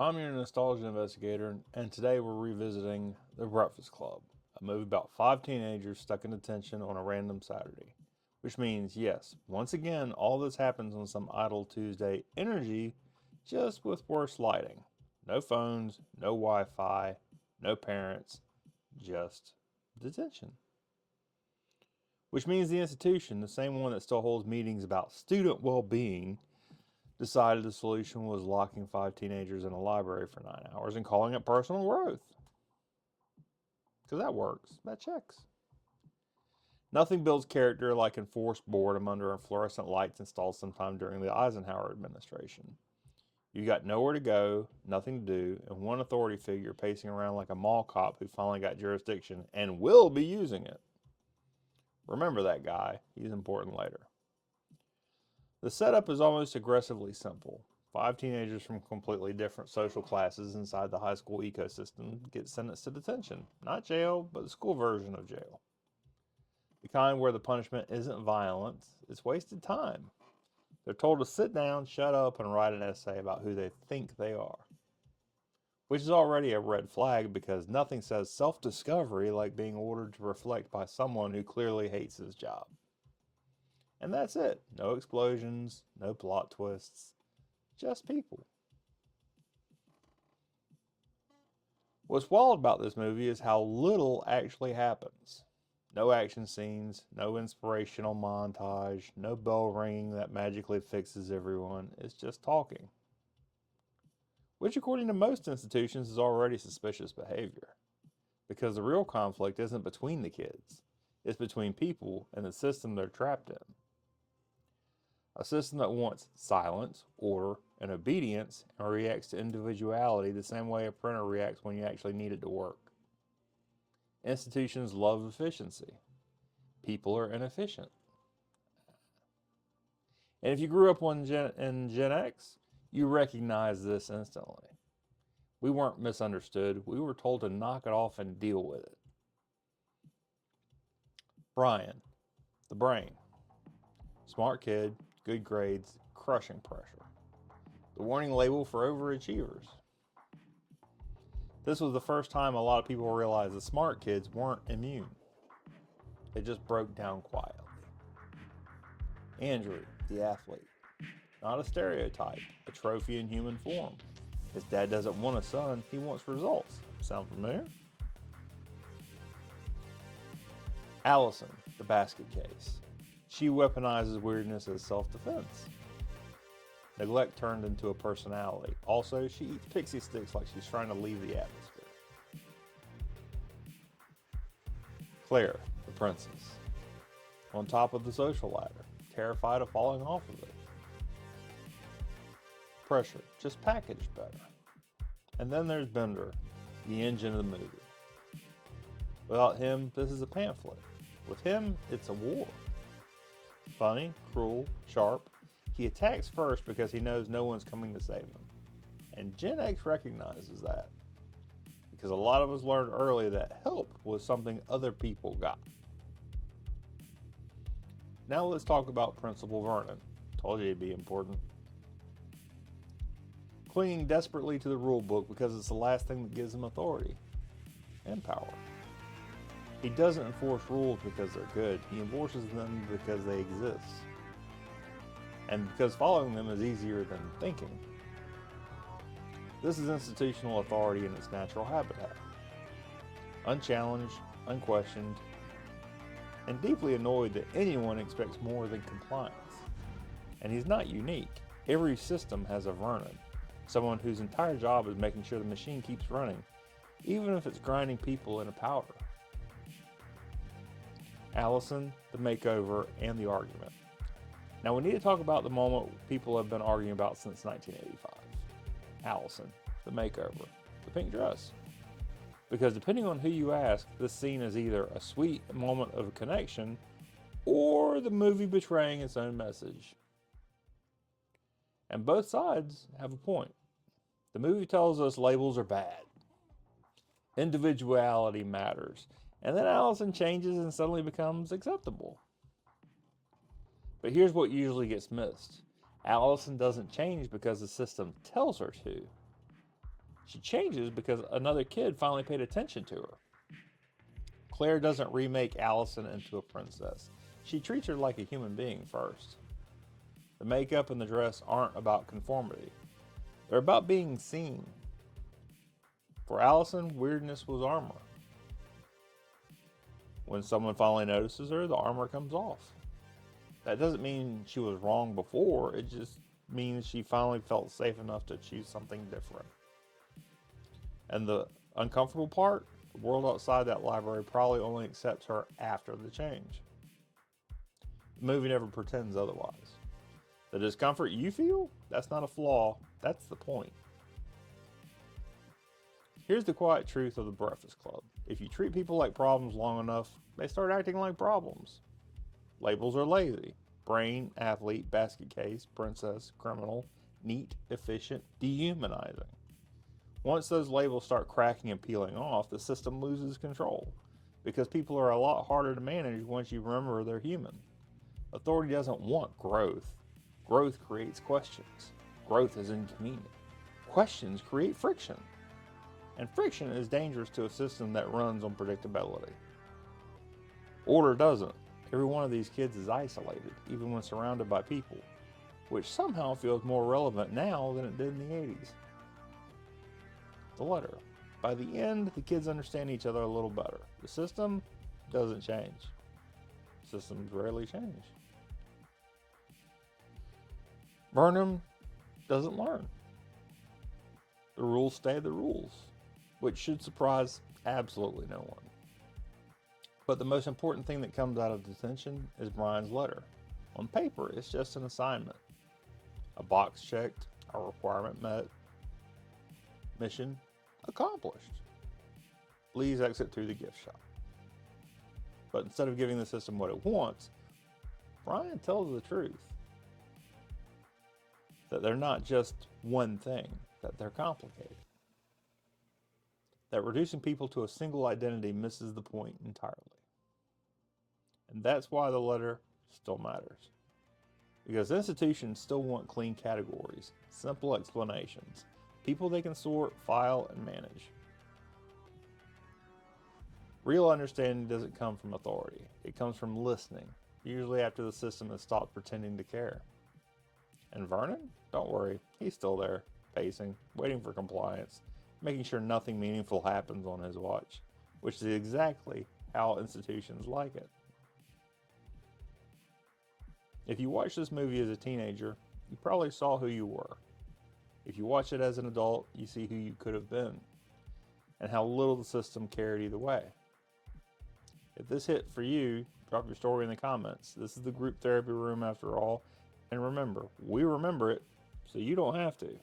I'm your nostalgia investigator, and today we're revisiting The Breakfast Club, a movie about 5 teenagers stuck in detention on a random Saturday. Which means, yes, once again, all this happens on some idle Tuesday energy, just with worse lighting. No phones, no Wi Fi, no parents, just detention. Which means the institution, the same one that still holds meetings about student well being, decided the solution was locking 5 teenagers in a library for 9 hours and calling it personal growth. Because that works. That checks. Nothing builds character like enforced boredom under fluorescent lights installed sometime during the Eisenhower administration. You got nowhere to go, nothing to do, and one authority figure pacing around like a mall cop who finally got jurisdiction and will be using it. Remember that guy. He's important later. The setup is almost aggressively simple. 5 teenagers from completely different social classes inside the high school ecosystem get sentenced to detention. Not jail, but the school version of jail. The kind where the punishment isn't violence, it's wasted time. They're told to sit down, shut up, and write an essay about who they think they are. Which is already a red flag because nothing says self-discovery like being ordered to reflect by someone who clearly hates his job. And that's it. No explosions, no plot twists, just people. What's wild about this movie is how little actually happens. No action scenes, no inspirational montage, no bell ringing that magically fixes everyone. It's just talking. Which, according to most institutions, is already suspicious behavior. Because the real conflict isn't between the kids, it's between people and the system they're trapped in. A system that wants silence, order, and obedience and reacts to individuality the same way a printer reacts when you actually need it to work. Institutions love efficiency. People are inefficient. And if you grew up in Gen X, you recognize this instantly. We weren't misunderstood. We were told to knock it off and deal with it. Brian, the brain. Smart kid, good grades, crushing pressure. The warning label for overachievers. This was the first time a lot of people realized the smart kids weren't immune. They just broke down quietly. Andrew, the athlete. Not a stereotype, a trophy in human form. His dad doesn't want a son, he wants results. Sound familiar? Allison, the basket case. She weaponizes weirdness as self-defense. Neglect turned into a personality. Also, she eats pixie sticks like she's trying to leave the atmosphere. Claire, the princess. On top of the social ladder, terrified of falling off of it. Pressure, just packaged better. And then there's Bender, the engine of the movie. Without him, this is a pamphlet. With him, it's a war. Funny, cruel, sharp. He attacks first because he knows no one's coming to save him. And Gen X recognizes that. Because a lot of us learned early that help was something other people got. Now let's talk about Principal Vernon. Told you it'd be important. Clinging desperately to the rule book because it's the last thing that gives him authority and power. He doesn't enforce rules because they're good. He enforces them because they exist. And because following them is easier than thinking. This is institutional authority in its natural habitat. Unchallenged, unquestioned, and deeply annoyed that anyone expects more than compliance. And he's not unique. Every system has a Vernon, someone whose entire job is making sure the machine keeps running, even if it's grinding people into powder. Allison, the makeover, and the argument. Now we need to talk about the moment people have been arguing about since 1985. Allison, the makeover, the pink dress. Because depending on who you ask, this scene is either a sweet moment of connection or the movie betraying its own message. And both sides have a point. The movie tells us labels are bad. Individuality matters. And then Allison changes and suddenly becomes acceptable. But here's what usually gets missed. Allison doesn't change because the system tells her to. She changes because another kid finally paid attention to her. Claire doesn't remake Allison into a princess. She treats her like a human being first. The makeup and the dress aren't about conformity. They're about being seen. For Allison, weirdness was armor. When someone finally notices her, the armor comes off. That doesn't mean she was wrong before, it just means she finally felt safe enough to choose something different. And the uncomfortable part, the world outside that library probably only accepts her after the change. The movie never pretends otherwise. The discomfort you feel, that's not a flaw, that's the point. Here's the quiet truth of the Breakfast Club. If you treat people like problems long enough, they start acting like problems. Labels are lazy. Brain, athlete, basket case, princess, criminal, neat, efficient, dehumanizing. Once those labels start cracking and peeling off, the system loses control. Because people are a lot harder to manage once you remember they're human. Authority doesn't want growth. Growth creates questions. Growth is inconvenient. Questions create friction. And friction is dangerous to a system that runs on predictability. Order doesn't. Every one of these kids is isolated, even when surrounded by people, which somehow feels more relevant now than it did in the 80s. The letter. By the end, the kids understand each other a little better. The system doesn't change. Systems rarely change. Vernon doesn't learn. The rules stay the rules, which should surprise absolutely no one. But the most important thing that comes out of detention is Brian's letter. On paper, it's just an assignment. A box checked, a requirement met, mission accomplished. Please exit through the gift shop. But instead of giving the system what it wants, Brian tells the truth. That they're not just one thing, that they're complicated. That reducing people to a single identity misses the point entirely. And that's why the letter still matters. Because institutions still want clean categories, simple explanations, people they can sort, file, and manage. Real understanding doesn't come from authority. It comes from listening, usually after the system has stopped pretending to care. And Vernon? Don't worry, he's still there, pacing, waiting for compliance, making sure nothing meaningful happens on his watch, which is exactly how institutions like it. If you watched this movie as a teenager, you probably saw who you were. If you watch it as an adult, you see who you could have been, and how little the system cared either way. If this hit for you, drop your story in the comments. This is the group therapy room after all, and remember, we remember it, so you don't have to.